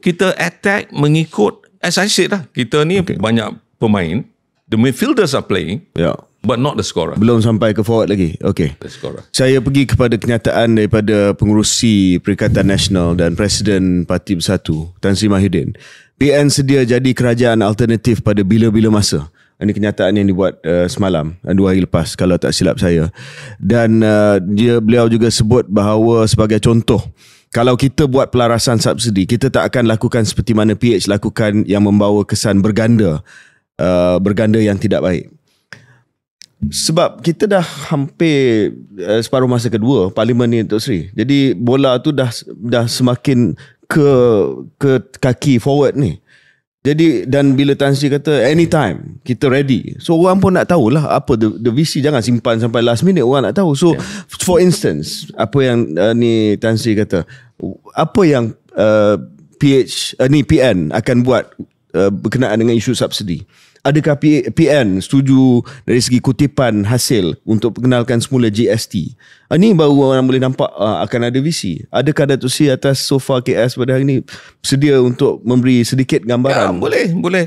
kita attack mengikut, as I said lah, kita ni banyak pemain, the midfielders are playing, but not the scorer. Belum sampai ke forward lagi. Okay. The scorer. Saya pergi kepada kenyataan daripada pengerusi Perikatan Nasional dan Presiden Parti Bersatu, Tan Sri Mahyudin. PN sedia jadi kerajaan alternatif pada bila-bila masa. Ini kenyataan yang dibuat semalam, 2 hari lepas kalau tak silap saya. Dan beliau juga sebut bahawa sebagai contoh, kalau kita buat pelarasan subsidi, kita tak akan lakukan seperti mana PH lakukan yang membawa kesan berganda yang tidak baik. Sebab kita dah hampir separuh masa kedua parlimen ni, Tok Sri. Jadi bola tu dah semakin ke kaki forward ni. Jadi dan bila Tan Sri kata anytime kita ready, so orang pun nak tahulah apa the VC, jangan simpan sampai last minute, orang nak tahu. So for instance, apa yang ni Tan Sri kata, apa yang PN akan buat berkenaan dengan isu subsidi? Adakah PN setuju dari segi kutipan hasil untuk perkenalkan semula GST? Ini baru orang boleh nampak akan ada visi. Adakah Datuk Seri atas sofa KS pada hari ini sedia untuk memberi sedikit gambaran? Ya, boleh.